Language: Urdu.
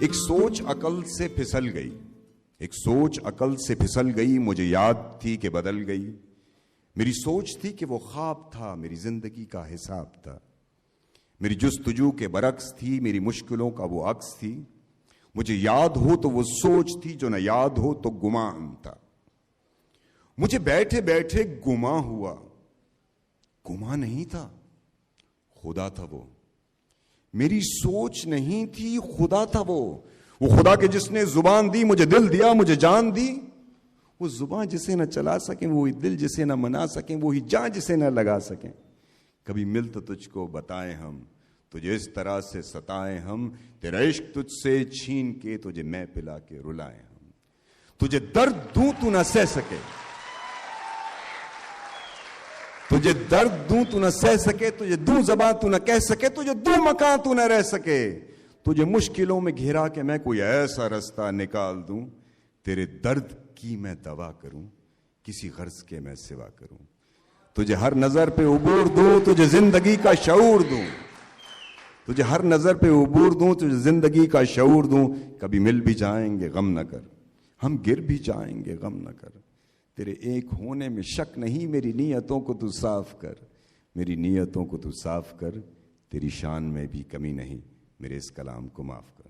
ایک سوچ عقل سے پھسل گئی، ایک سوچ عقل سے پھسل گئی، مجھے یاد تھی کہ بدل گئی۔ میری سوچ تھی کہ وہ خواب تھا، میری زندگی کا حساب تھا، میری جستجو کے برعکس تھی، میری مشکلوں کا وہ عکس تھی۔ مجھے یاد ہو تو وہ سوچ تھی، جو نہ یاد ہو تو گمان تھا۔ مجھے بیٹھے بیٹھے گما ہوا، گما نہیں تھا، خدا تھا وہ۔ میری سوچ نہیں تھی، خدا تھا وہ خدا کے جس نے زبان دی، مجھے دل دیا، مجھے جان دی۔ وہ زبان جسے نہ چلا سکیں، وہی دل جسے نہ منا سکیں، وہی جان جسے نہ لگا سکیں۔ کبھی مل تو تجھ کو بتائیں ہم، تجھے اس طرح سے ستائیں ہم، تیرا عشق تجھ سے چھین کے تجھے میں پلا کے رلائیں ہم۔ تجھے درد دوں تو نہ سہ سکے، تجھے درد دوں تو نہ سہ سکے، تجھے دوں زبان تو نہ کہہ سکے، تجھے دوں مکان تو نہ رہ سکے۔ تجھے مشکلوں میں گھرا کے میں کوئی ایسا رستہ نکال دوں، تیرے درد کی میں دوا کروں، کسی غرض کے میں سوا کروں۔ تجھے ہر نظر پہ عبور دوں، تجھے زندگی کا شعور دوں، تجھے ہر نظر پہ عبور دوں، تجھے زندگی کا شعور دوں۔ کبھی مل بھی جائیں گے غم نہ کر، ہم گر بھی جائیں گے غم نہ کر۔ تیرے ایک ہونے میں شک نہیں، میری نیتوں کو تو صاف کر، میری نیتوں کو تو صاف کر۔ تیری شان میں بھی کمی نہیں، میرے اس کلام کو معاف کر۔